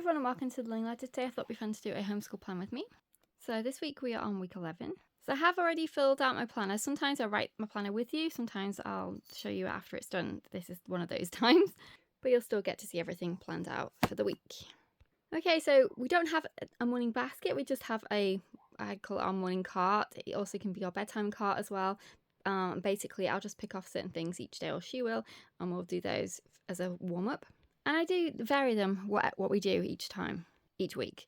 everyone and welcome to the Learning Ladder. Today I thought it'd be fun to do a homeschool plan with me. So this week we are on week 11. So I have already filled out my planner. Sometimes I write my planner with you, sometimes I'll show you after it's done. This is one of those times, but you'll still get to see everything planned out for the week. Okay, so we don't have a morning basket, we just have I call it our morning cart. It also can be our bedtime cart as well. Basically I'll just pick off certain things each day, or she will, and we'll do those as a warm-up. And I do vary them what we do each week.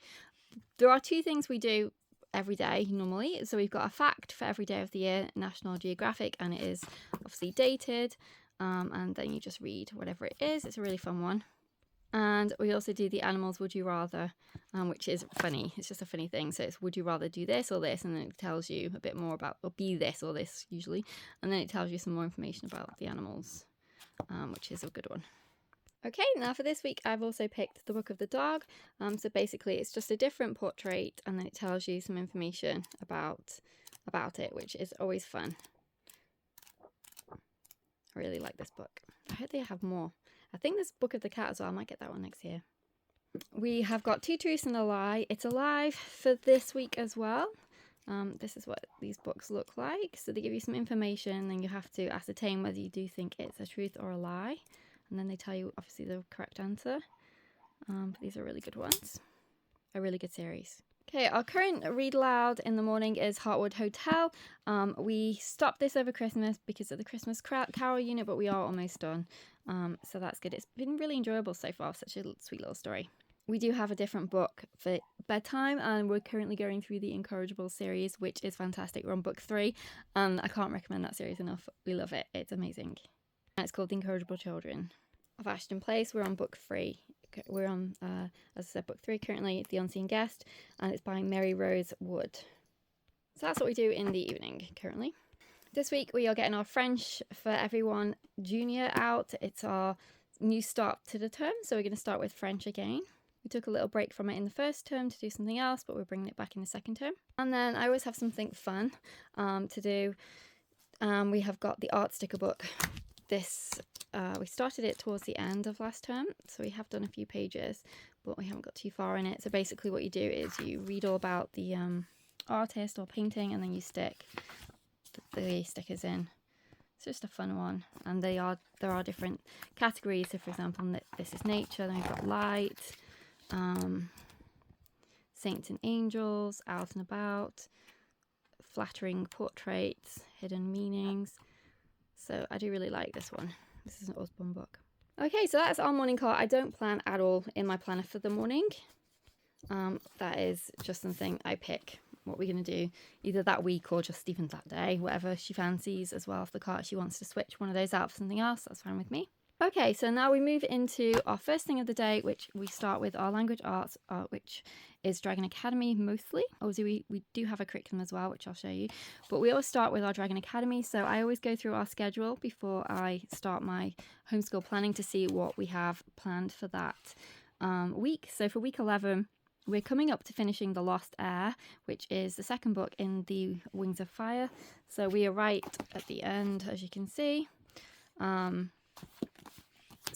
There are two things we do every day normally. So we've got a fact for every day of the year, National Geographic, and it is obviously dated. And then you just read whatever it is. It's a really fun one. And we also do the animals would you rather, which is funny. It's just a funny thing. So it's would you rather do this or this, and then it tells you a bit more about, or be this or this usually, and then it tells you some more information about the animals, which is a good one. Okay, now for this week I've also picked the Book of the Dog. So basically it's just a different portrait, and then it tells you some information about it, which is always fun. I really like this book. I hope they have more. I think there's Book of the Cat as well. I might get that one next year. We have got two truths and a lie. It's alive for this week as well. This is what these books look like. So they give you some information, and you have to ascertain whether you do think it's a truth or a lie. And then they tell you, obviously, the correct answer. But these are really good ones. A really good series. Okay, our current read aloud in the morning is Heartwood Hotel. We stopped this over Christmas because of the Christmas Carol unit, but we are almost done. So that's good. It's been really enjoyable so far. Such a sweet little story. We do have a different book for bedtime, and we're currently going through the Incorrigible series, which is fantastic. We're on book 3, and I can't recommend that series enough. We love it. It's amazing. It's called The Incorrigible Children of Ashton Place. We're on book 3. We're on, as I said, book 3 currently, The Unseen Guest, and it's by Mary Rose Wood. So that's what we do in the evening currently. This week we are getting our French for Everyone Junior out. It's our new start to the term, so we're going to start with French again. We took a little break from it in the first term to do something else, but we're bringing it back in the second term. And then I always have something fun to do. We have got the art sticker book. We started it towards the end of last term, so we have done a few pages, but we haven't got too far in it. So basically what you do is you read all about the artist or painting, and then you stick the stickers in. It's just a fun one, and there are different categories. So for example, this is nature, then we've got light, saints and angels, out and about, flattering portraits, hidden meanings. So I do really like this one. This is an Osborne book. Okay, so that's our morning cart. I don't plan at all in my planner for the morning. That is just something I pick what we're going to do either that week or just even that day, whatever she fancies as well. If the cart she wants to switch one of those out for something else, that's fine with me. Okay, so now we move into our first thing of the day, which we start with our language arts, which is Dragon Academy mostly. Obviously, we do have a curriculum as well, which I'll show you. But we always start with our Dragon Academy. So I always go through our schedule before I start my homeschool planning to see what we have planned for that week. So for week 11, we're coming up to finishing The Lost Heir, which is the second book in the Wings of Fire. So we are right at the end, as you can see.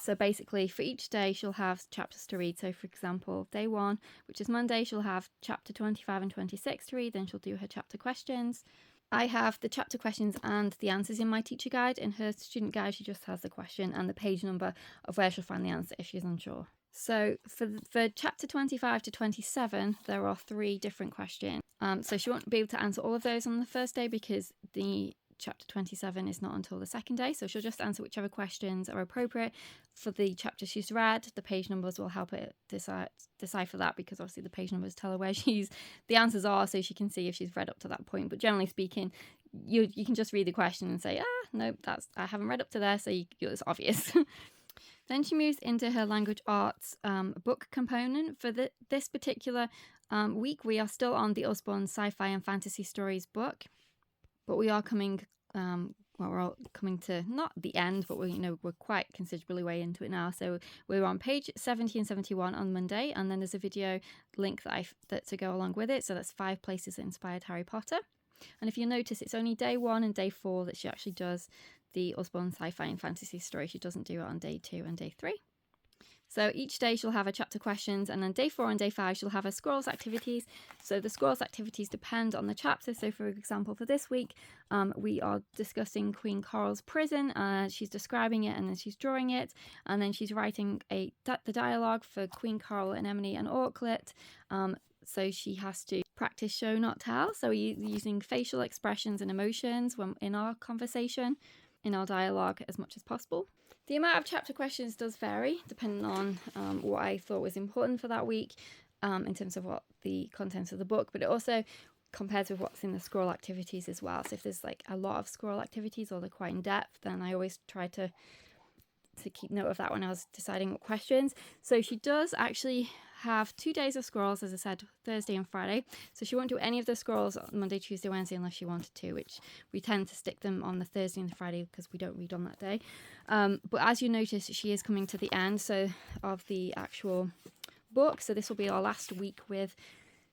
So basically for each day she'll have chapters to read. So for example, day 1, which is Monday, she'll have chapter 25 and 26 to read. Then she'll do her chapter questions. I have the chapter questions and the answers in my teacher guide. In her student guide, she just has the question and the page number of where she'll find the answer if she's unsure. So for chapter 25 to 27, there are 3 different questions. So she won't be able to answer all of those on the first day because the chapter 27 is not until the second day, so she'll just answer whichever questions are appropriate for the chapter she's read. The page numbers will help it decipher that, because obviously the page numbers tell her where the answers are, so she can see if she's read up to that point. But generally speaking, you can just read the question and say, no, I haven't read up to there, so it's obvious. Then she moves into her language arts book component. For this particular week, we are still on the Osborne Sci-Fi and Fantasy Stories book. But we are coming, we're all coming to not the end, but we're quite considerably way into it now. So we're on page 70 and 71 on Monday, and then there's a video link that to go along with it. So that's 5 places that inspired Harry Potter. And if you notice, it's only day 1 and day 4 that she actually does the Osborne Sci-Fi and Fantasy Story. She doesn't do it on day 2 and day 3. So each day she'll have a chapter questions, and then day 4 and day 5 she'll have her scrolls activities. So the scrolls activities depend on the chapter. So for example, for this week, we are discussing Queen Coral's prison. She's describing it, and then she's drawing it, and then she's writing the dialogue for Queen Coral, Anemone and Auklet. So she has to practice show, not tell. So we're using facial expressions and emotions when in our conversation, in our dialogue, as much as possible. The amount of chapter questions does vary depending on what I thought was important for that week in terms of what the contents of the book, but it also compares with what's in the scroll activities as well. So if there's like a lot of scroll activities or they're quite in depth, then I always try to keep note of that when I was deciding what questions. So she does actually have 2 days of scrolls, as I said, Thursday and Friday. So she won't do any of the scrolls on Monday, Tuesday, Wednesday unless she wanted to, which we tend to stick them on the Thursday and the Friday because we don't read on that day. But as you notice, she is coming to the end of the actual book. So this will be our last week with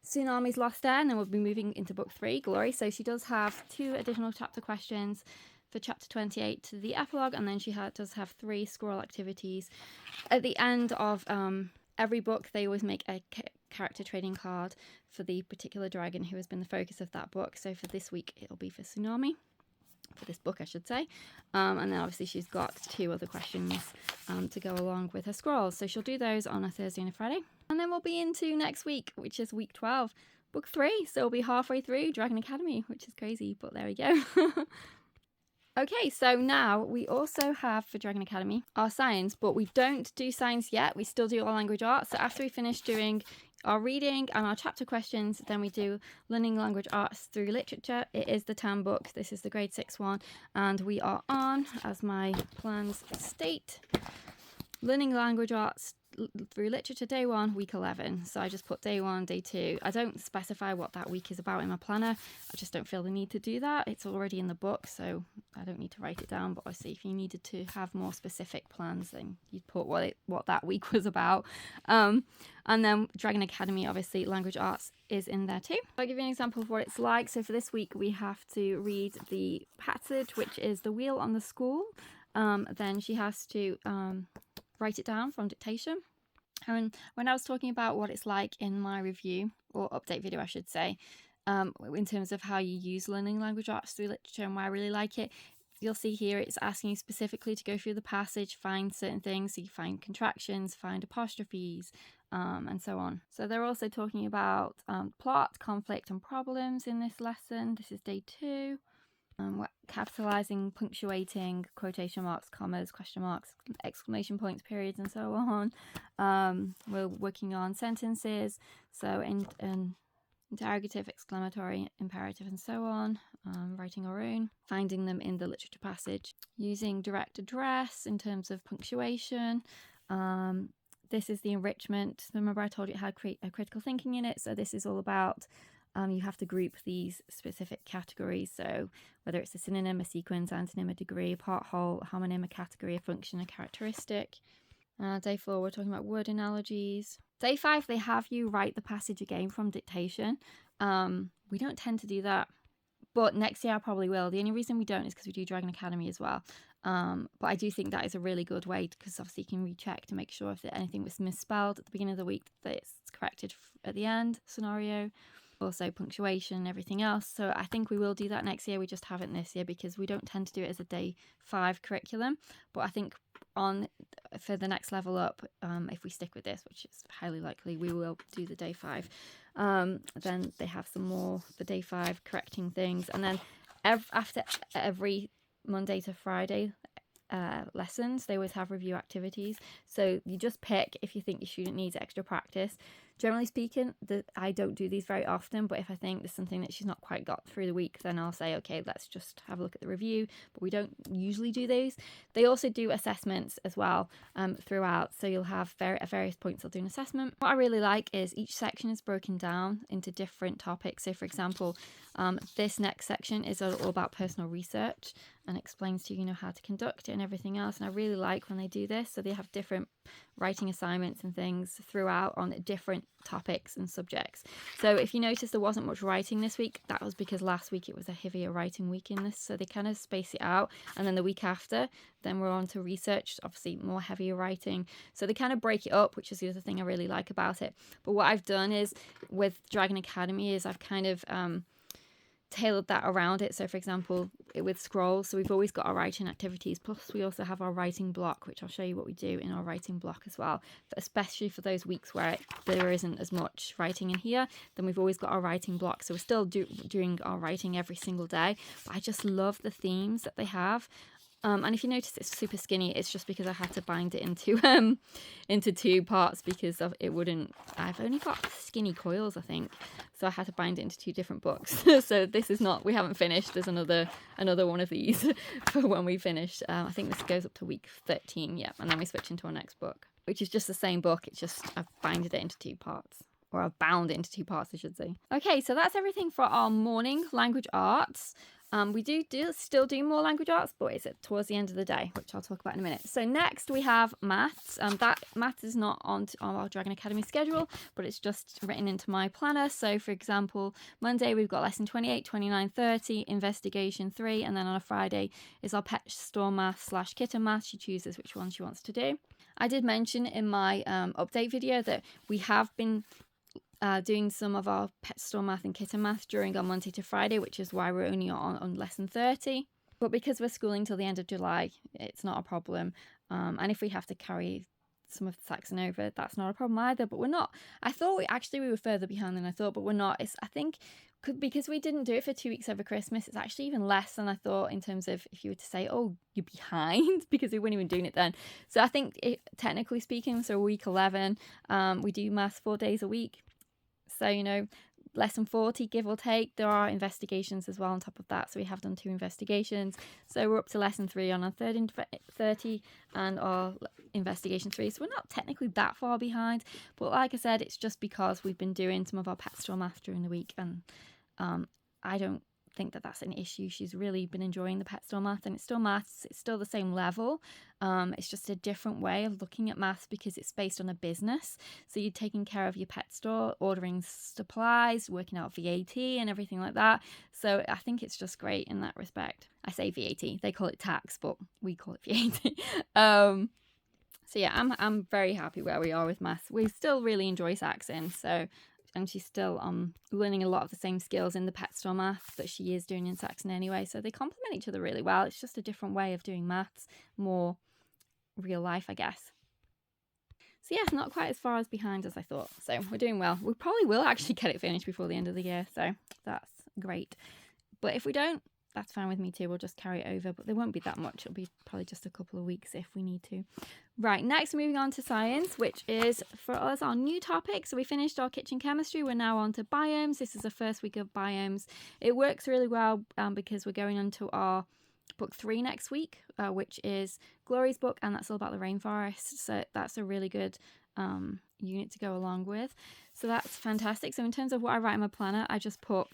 Tsunami's Lost Air, and then we'll be moving into book 3, Glory. So she does have 2 additional chapter questions for chapter 28 to the epilogue, and then she does have 3 scroll activities. At the end of every book, they always make a character trading card for the particular dragon who has been the focus of that book. So for this week, it'll be for Tsunami, for this book, I should say. And then obviously she's got 2 other questions to go along with her scrolls. So she'll do those on a Thursday and a Friday. And then we'll be into next week, which is week 12, book 3. So we'll be halfway through Dragon Academy, which is crazy, but there we go. Okay, so now we also have for Dragon Academy our science, but we don't do science yet. We still do our language arts. So after we finish doing our reading and our chapter questions, then we do learning language arts through literature. It is the term book. This is the grade 6 one. And we are on, as my plans state, learning language arts through literature day 1, week 11. So I just put day 1, day 2. I don't specify what that week is about in my planner. I just don't feel the need to do that. It's already in the book, so I don't need to write it down. But obviously, if you needed to have more specific plans, then you'd put what that week was about. And then Dragon Academy, obviously, language arts is in there too. I'll give you an example of what it's like. So for this week, we have to read the passage, which is The Wheel on the School. Then she has to write it down from dictation. And when I was talking about what it's like in my review, or update video I should say, in terms of how you use learning language arts through literature and why I really like it, you'll see here it's asking you specifically to go through the passage, find certain things. So you find contractions, find apostrophes, and so on. So they're also talking about plot, conflict and problems in this lesson. This is day 2. Capitalizing, punctuating, quotation marks, commas, question marks, exclamation points, periods, and so on. We're working on sentences, so interrogative, exclamatory, imperative, and so on. Writing our own, finding them in the literature passage, using direct address in terms of punctuation. This is the enrichment. Remember I told you it had critical thinking in it, so this is all about you have to group these specific categories. So whether it's a synonym, a sequence, antonym, a degree, a part, whole, a homonym, a category, a function, a characteristic. Day 4, we're talking about word analogies. Day 5, they have you write the passage again from dictation. We don't tend to do that, but next year I probably will. The only reason we don't is because we do Dragon Academy as well. But I do think that is a really good way because obviously you can recheck to make sure if anything was misspelled at the beginning of the week that it's corrected at the end scenario. Also punctuation and everything else. So I think we will do that next year. We just haven't this year because we don't tend to do it as a day 5 curriculum. But I think for the next level up, if we stick with this, which is highly likely, we will do the day 5. Then they have some more for day 5 correcting things. And then after every Monday to Friday lessons, they always have review activities. So you just pick if you think your student needs extra practice. Generally speaking, I don't do these very often, but if I think there's something that she's not quite got through the week, then I'll say, okay, let's just have a look at the review, but we don't usually do these. They also do assessments as well throughout, so you'll have at various points they'll do an assessment. What I really like is each section is broken down into different topics. So for example, this next section is all about personal research and explains to you, how to conduct it and everything else, and I really like when they do this. So they have different writing assignments and things throughout on different topics and subjects. So if you notice there wasn't much writing this week, that was because last week it was a heavier writing week in this, so they kind of space it out, and then the week after then we're on to research, obviously more heavier writing, so they kind of break it up, which is the other thing I really like about it. But what I've done is with Dragon Academy is I've kind of tailored that around it. So for example, with scrolls, so we've always got our writing activities, plus we also have our writing block, which I'll show you what we do in our writing block as well, but especially for those weeks where there isn't as much writing in here, then we've always got our writing block. So we're still doing our writing every single day, but I just love the themes that they have. And if you notice it's super skinny, it's just because I had to bind it into 2 parts because it wouldn't. I've only got skinny coils, I think, so I had to bind it into 2 different books. So this is not. We haven't finished. There's another one of these for when we finish. I think this goes up to week 13, yeah, and then we switch into our next book, which is just the same book. It's just I've binded it into 2 parts. Or I've bound it into 2 parts, I should say. Okay, so that's everything for our morning language arts. We still do more language arts, but it's towards the end of the day, which I'll talk about in a minute. So next we have maths. That maths is not on our Dragon Academy schedule, but it's just written into my planner. So for example, Monday we've got lesson 28, 29, 30, investigation 3, and then on a Friday is our pet store math / kitten math. She chooses which one she wants to do. I did mention in my update video that we have been doing some of our pet store math and kitten math during our Monday to Friday, which is why we're only on lesson 30. But because we're schooling till the end of July, it's not a problem. And if we have to carry some of the Saxon over, that's not a problem either. But we're not. I thought we were further behind than I thought, but we're not. I think because we didn't do it for 2 weeks over Christmas, it's actually even less than I thought in terms of if you were to say, oh, you're behind, because we weren't even doing it then. So I think technically speaking, so week 11, we do maths 4 days a week. So, lesson 40, give or take. There are investigations as well on top of that. So we have done 2 investigations. So we're up to lesson 3 on our third 30 and our investigation 3. So we're not technically that far behind. But like I said, it's just because we've been doing some of our pet store math during the week. And I don't think that that's an issue. She's really been enjoying the pet store math, and it's still maths. It's still the same level. It's just a different way of looking at maths because it's based on a business. So you're taking care of your pet store, ordering supplies, working out VAT and everything like that. So I think it's just great in that respect. I say VAT, they call it tax, but we call it VAT. So yeah, I'm very happy where we are with maths. We still really enjoy Saxon, and she's still learning a lot of the same skills in the pet store math that she is doing in Saxon anyway. So they complement each other really well. It's just a different way of doing maths, more real life, I guess. So yeah, not quite as far as behind as I thought. So we're doing well. We probably will actually get it finished before the end of the year. So that's great. But if we don't, that's fine with me too. We'll just carry it over, but there won't be that much. It'll be probably just a couple of weeks if we need to. Right, next moving on to science, which is for us our new topic. So we finished our kitchen chemistry. We're now on to biomes. This is the first week of biomes. It works really well because we're going on to our book 3 next week, which is Glory's book, and that's all about the rainforest. So that's a really good unit to go along with. So that's fantastic. So in terms of what I write in my planner, I just put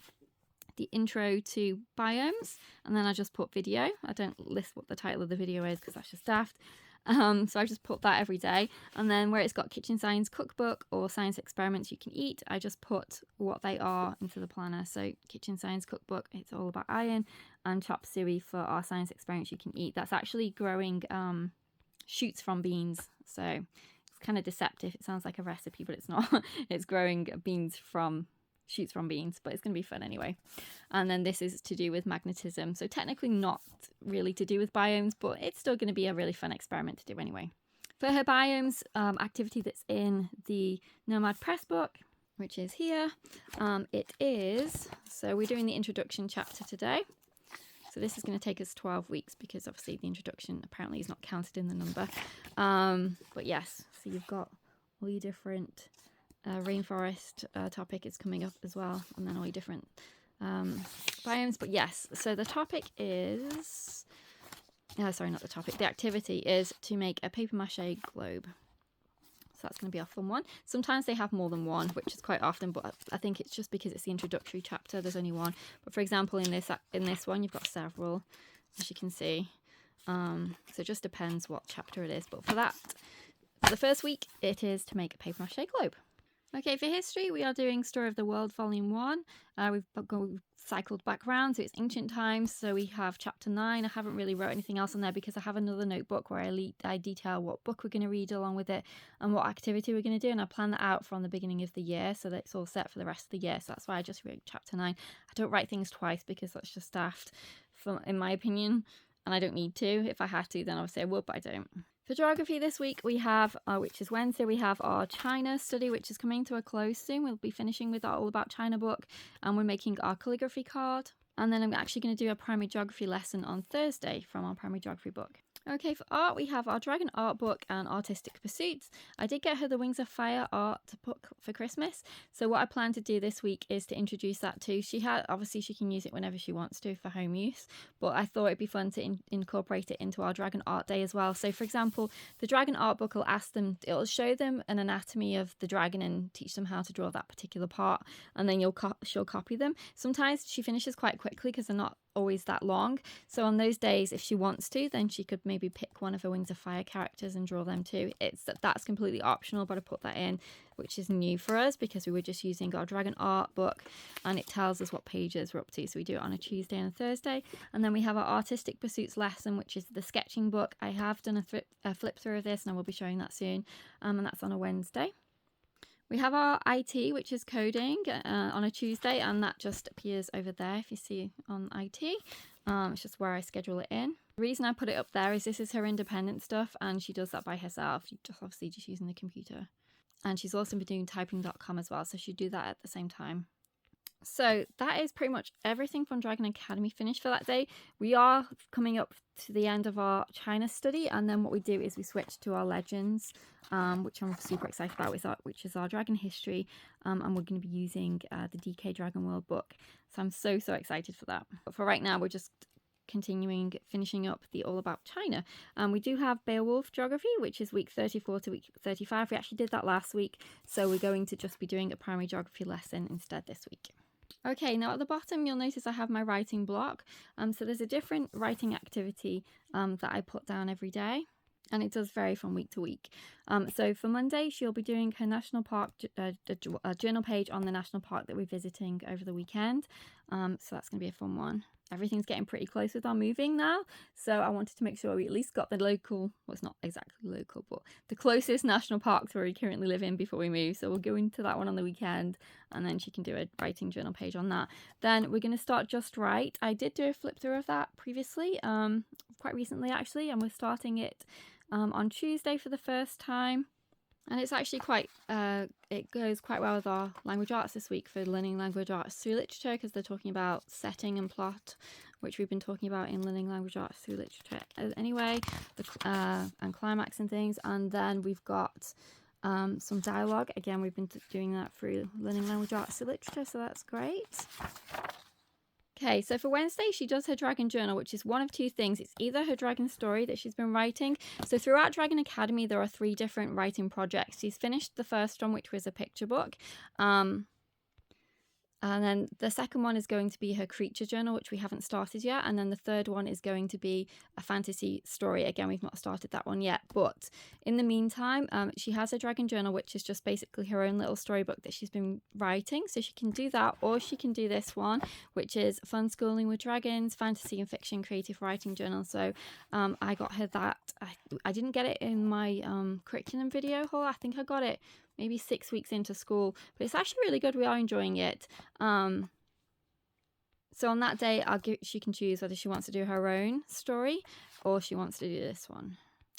the intro to biomes, and then I just put video. I don't list what the title of the video is because that's just daft. So I just put that every day, and then where it's got kitchen science cookbook or science experiments you can eat, I just put what they are into the planner. So kitchen science cookbook, it's all about iron, and chop suey for our science experiments you can eat. That's actually growing shoots from beans, so it's kind of deceptive. It sounds like a recipe, but it's not. It's growing shoots from beans, but it's going to be fun anyway. And then this is to do with magnetism, so technically not really to do with biomes, but it's still going to be a really fun experiment to do anyway. For her biomes activity that's in the Nomad Press book, which is here, it is, so we're doing the introduction chapter today. So this is going to take us 12 weeks because obviously the introduction apparently is not counted in the number. But yes, so you've got all your different rainforest topic is coming up as well, and then all your different biomes. But yes, so the topic is the activity is to make a paper mache globe. So that's going to be a fun one. Sometimes they have more than one, which is quite often, but I think it's just because it's the introductory chapter, there's only one. But for example, in this one you've got several, as you can see. So it just depends what chapter it is. But for The first week, it is to make a paper mache globe. Okay, for history, we are doing Story of the World, Volume 1. We've cycled back around, so it's ancient times. So we have chapter 9. I haven't really wrote anything else on there because I have another notebook where I detail what book we're going to read along with it and what activity we're going to do. And I plan that out from the beginning of the year so that it's all set for the rest of the year. So that's why I just wrote chapter 9. I don't write things twice because that's just daft, in my opinion. And I don't need to. If I had to, then obviously I would, but I don't. For geography this week, we have, which is Wednesday, we have our China study, which is coming to a close soon. We'll be finishing with our All About China book, and we're making our calligraphy card. And then I'm actually going to do a primary geography lesson on Thursday from our primary geography book. Okay, for art, we have our Dragon art book and Artistic Pursuits. I did get her the Wings of Fire art book for Christmas. So what I plan to do this week is to introduce that too. Obviously she can use it whenever she wants to for home use, but I thought it'd be fun to incorporate it into our Dragon art day as well. So for example, the Dragon art book it'll show them an anatomy of the dragon and teach them how to draw that particular part, and then she'll copy them. Sometimes she finishes quite quickly because they're not always that long, so on those days if she wants to, then she could maybe pick one of her Wings of Fire characters and draw them too. That's completely optional, but I put that in, which is new for us because we were just using our Dragon art book and it tells us what pages we're up to, so we do it on a Tuesday and a Thursday. And then we have our Artistic Pursuits lesson, which is the sketching book. I have done a flip through of this and I will be showing that soon, and that's on a Wednesday. We have our IT, which is coding, on a Tuesday, and that just appears over there if you see on IT. It's just where I schedule it in. The reason I put it up there is this is her independent stuff, and she does that by herself, obviously just using the computer. And she's also been doing typing.com as well, so she'd do that at the same time. So that is pretty much everything from Dragon Academy finished for that day. We are coming up to the end of our China study, and then what we do is we switch to our Legends, which I'm super excited about, which is our Dragon history, and we're going to be using the DK Dragon World book. So I'm so excited for that. But for right now, we're just finishing up the All About China. We do have Beowulf geography, which is week 34 to week 35. We actually did that last week, so we're going to just be doing a primary geography lesson instead this week. Okay, now at the bottom you'll notice I have my writing block. So there's a different writing activity that I put down every day, and it does vary from week to week. So for Monday, she'll be doing her national park journal page on the national park that we're visiting over the weekend. So that's going to be a fun one. Everything's getting pretty close with our moving now, so I wanted to make sure we at least got the local, well, it's not exactly local, but the closest national park to where we currently live in before we move. So we'll go into that one on the weekend, and then she can do a writing journal page on that. Then we're going to start Just Right. I did do a flip through of that previously, quite recently actually, and we're starting it on Tuesday for the first time. And it's actually it goes quite well with our language arts this week for learning language arts through literature, because they're talking about setting and plot, which we've been talking about in learning language arts through literature anyway, and climax and things. And then we've got some dialogue. Again, we've been doing that through learning language arts through literature, so that's great. Okay, so for Wednesday, she does her Dragon Journal, which is one of two things. It's either her Dragon story that she's been writing. So throughout Dragon Academy, there are 3 different writing projects. She's finished the first one, which was a picture book. And then the second one is going to be her creature journal, which we haven't started yet. And then the third one is going to be a fantasy story. Again, we've not started that one yet. But in the meantime, she has a Dragon Journal, which is just basically her own little storybook that she's been writing. So she can do that, or she can do this one, which is Fun Schooling with Dragons, Fantasy and Fiction Creative Writing Journal. So I got her that. I didn't get it in my curriculum video haul. I think I got it maybe 6 weeks into school, but it's actually really good. We are enjoying it. So on that day, she can choose whether she wants to do her own story or she wants to do this one.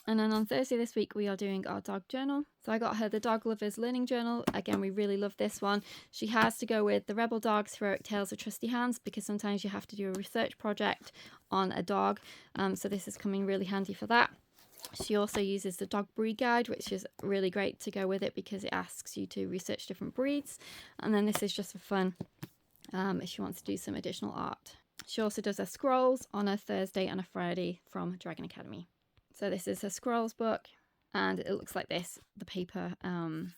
And then on Thursday this week, we are doing our dog journal. So I got her the Dog Lovers Learning Journal. Again, we really love this one. She has to go with the Rebel Dogs Heroic Tales of Trusty Hands, because sometimes you have to do a research project on a dog. So this is coming really handy for that. She also uses the dog breed guide, which is really great to go with it because it asks you to research different breeds. And then this is just for fun if she wants to do some additional art. She also does her scrolls on a Thursday and a Friday from Dragon Academy. So this is her scrolls book, and it looks like this, the paper, and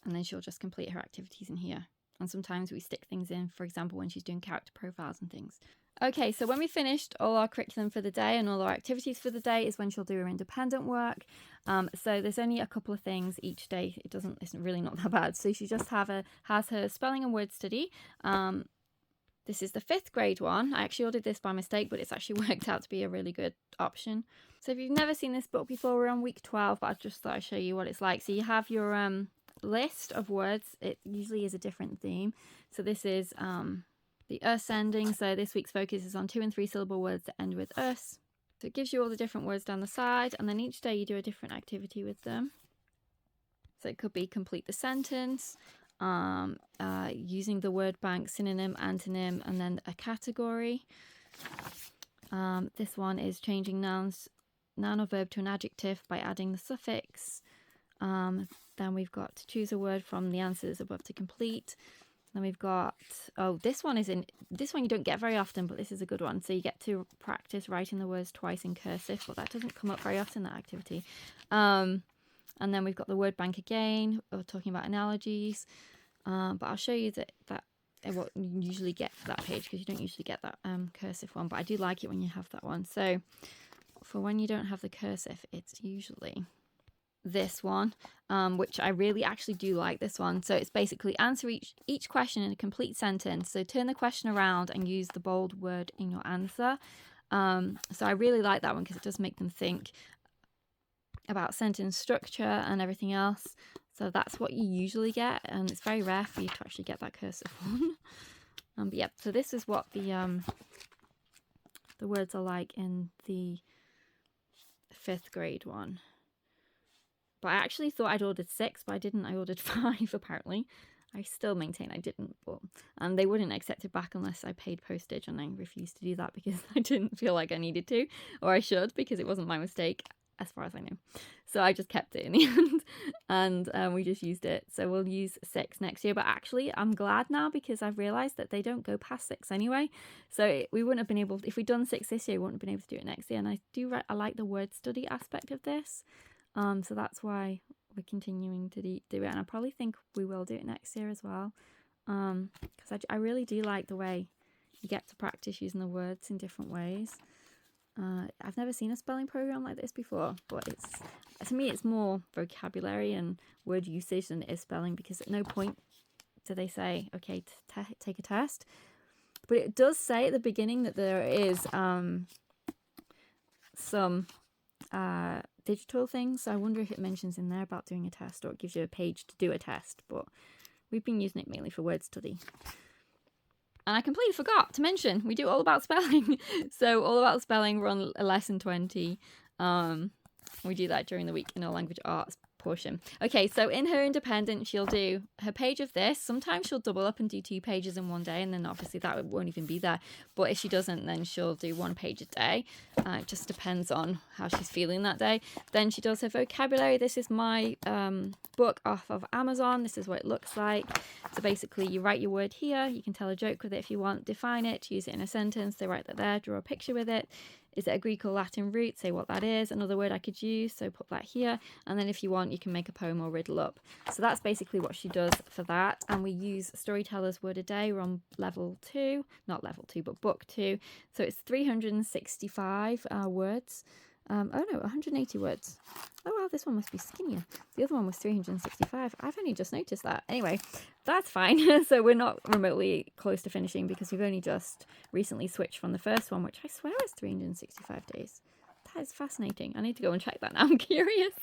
then she'll just complete her activities in here. And sometimes we stick things in, for example, when she's doing character profiles and things. Okay, so when we finished all our curriculum for the day and all our activities for the day is when she'll do her independent work. So there's only a couple of things each day. It's really not that bad. So she just has her spelling and word study. This is the 5th grade one. I actually ordered this by mistake, but it's actually worked out to be a really good option. So if you've never seen this book before, we're on week 12, but I just thought I'd show you what it's like. So you have your list of words. It usually is a different theme. So this is the us ending. So this week's focus is on 2 and 3 syllable words that end with us. So it gives you all the different words down the side, and then each day you do a different activity with them. So it could be complete the sentence, using the word bank, synonym, antonym, and then a category. This one is changing noun or verb to an adjective by adding the suffix. Then we've got to choose a word from the answers above to complete. Then we've got, this one you don't get very often, but this is a good one. So you get to practice writing the words twice in cursive, but that doesn't come up very often, that activity. And then we've got the word bank again, or talking about analogies. But I'll show you that what you usually get for that page, because you don't usually get that cursive one, but I do like it when you have that one. So for when you don't have the cursive, it's usually this one, which I really actually do like this one. So it's basically answer each question in a complete sentence. So turn the question around and use the bold word in your answer. So I really like that one because it does make them think about sentence structure and everything else. So that's what you usually get, and it's very rare for you to actually get that cursive one. But yeah, so this is what the words are like in the 5th grade one. But I actually thought I'd ordered 6, but I didn't. I ordered 5 apparently. I still maintain I didn't, but they wouldn't accept it back unless I paid postage, and I refused to do that because I didn't feel like I needed to, or I should, because it wasn't my mistake as far as I know. So I just kept it in the end, and we just used it. So we'll use 6 next year. But actually, I'm glad now because I've realised that they don't go past 6 anyway. So we wouldn't have been able, if we'd done 6 this year, we wouldn't have been able to do it next year. And I like the word study aspect of this. So that's why we're continuing to do it, and I probably think we will do it next year as well, because I really do like the way you get to practice using the words in different ways. I've never seen a spelling program like this before, but to me it's more vocabulary and word usage than it is spelling, because at no point do they say, okay, take a test. But it does say at the beginning that there is some digital things. So I wonder if it mentions in there about doing a test, or it gives you a page to do a test. But we've been using it mainly for word study. And I completely forgot to mention, we do all about spelling. So all about spelling, we're on lesson 20. We do that during the week in our language arts portion. Okay, so in her independent, she'll do her page of this. Sometimes she'll double up and do 2 pages in one day, and then obviously that won't even be there. But if she doesn't, then she'll do 1 page a day. It just depends on how she's feeling that day. Then she does her vocabulary. This is my book off of Amazon. This is what it looks like. So basically you write your word here. You can tell a joke with it if you want, define it, use it in a sentence. They write that there, draw a picture with it. Is it a Greek or Latin root? Say what that is. Another word I could use, so put that here. And then if you want, you can make a poem or riddle up. So that's basically what she does for that. And we use Storyteller's Word a Day. We're on level 2. Not level 2, but book 2. So it's 365 words. 180 words. Oh, well, this one must be skinnier. The other one was 365. I've only just noticed that. Anyway, that's fine. So we're not remotely close to finishing because we've only just recently switched from the first one, which I swear is 365 days. That is fascinating. I need to go and check that now. I'm curious.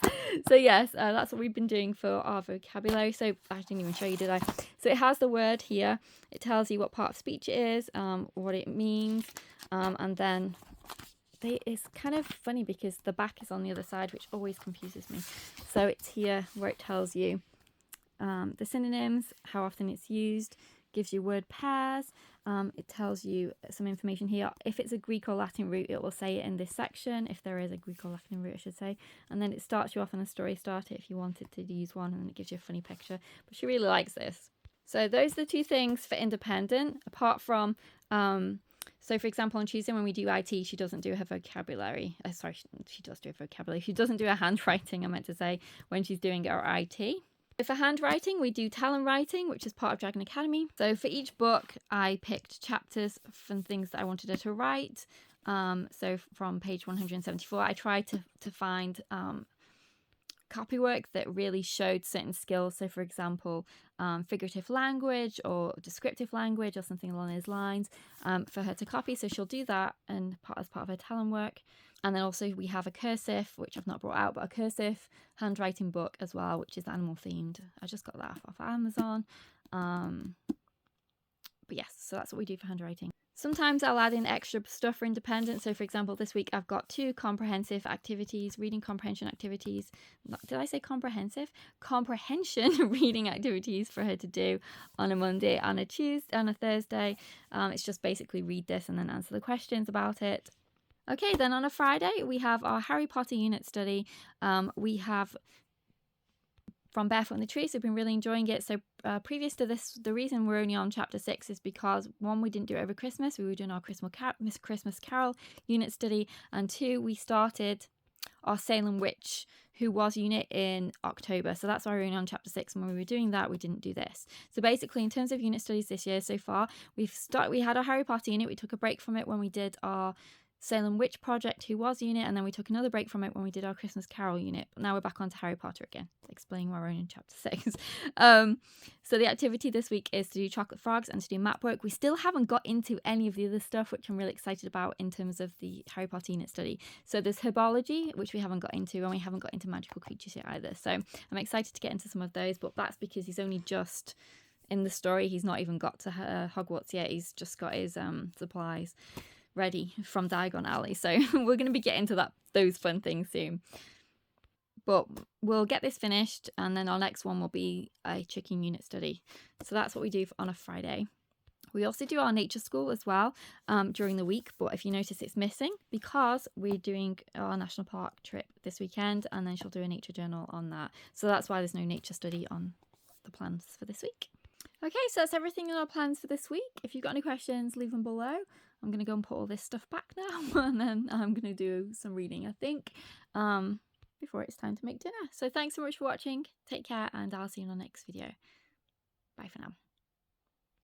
So yes, that's what we've been doing for our vocabulary. So I didn't even show you, did I? So it has the word here. It tells you what part of speech it is, what it means, and then it's kind of funny because the back is on the other side, which always confuses me. So it's here where it tells you the synonyms, how often it's used, gives you word pairs. It tells you some information here. If it's a Greek or Latin root, it will say it in this section. If there is a Greek or Latin root, I should say. And then it starts you off on a story starter if you wanted to use one, and it gives you a funny picture. But she really likes this. So those are the 2 things for independent, apart from... So, for example, on Tuesday when we do IT, she doesn't do her vocabulary. She does do her vocabulary. She doesn't do her handwriting, I meant to say, when she's doing her IT. For handwriting, we do talent writing, which is part of Dragon Academy. So for each book, I picked chapters from things that I wanted her to write. So from page 174, I tried to find copywork that really showed certain skills. So for example, figurative language or descriptive language or something along those lines for her to copy. So she'll do that and as part of her talent work. And then also we have a cursive, which I've not brought out, but a cursive handwriting book as well, which is animal themed. I just got that off Amazon. But yes, so that's what we do for handwriting. Sometimes I'll add in extra stuff for independence. So for example, this week I've got 2 comprehensive activities, reading comprehension activities. Did I say comprehensive? Comprehension reading activities for her to do on a Monday, on a Tuesday, on a Thursday. It's just basically read this and then answer the questions about it. Okay, then on a Friday, we have our Harry Potter unit study. We have from Barefoot in the Tree, so we've been really enjoying it. So previous to this, the reason we're only on chapter 6 is because 1, we didn't do it over Christmas. We were doing our Christmas Carol unit study. And 2, we started our Salem Witch Who Was unit in October. So that's why we're only on chapter 6. And when we were doing that, we didn't do this. So basically, in terms of unit studies this year so far, we had our Harry Potter unit. We took a break from it when we did our Salem Witch Project Who Was unit, and then we took another break from it when we did our Christmas Carol unit. But now we're back onto Harry Potter again, explaining why we're only in chapter 6. So the activity this week is to do chocolate frogs and to do map work. We still haven't got into any of the other stuff, which I'm really excited about in terms of the Harry Potter unit study. So there's herbology, which we haven't got into, and we haven't got into magical creatures yet either. So I'm excited to get into some of those, but that's because he's only just in the story. He's not even got to Hogwarts yet. He's just got his supplies ready from Diagon Alley, so we're going to be getting to those fun things soon, but we'll get this finished and then our next one will be a chicken unit study. So that's what we do on a Friday. We also do our nature school as well during the week, but if you notice, it's missing because we're doing our national park trip this weekend, and then she'll do a nature journal on that. So that's why there's no nature study on the plans for this week. Okay, so that's everything in our plans for this week. If you've got any questions, leave them below. I'm going to go and put all this stuff back now, and then I'm going to do some reading, I think, before it's time to make dinner. So thanks so much for watching. Take care, and I'll see you in our next video. Bye for now.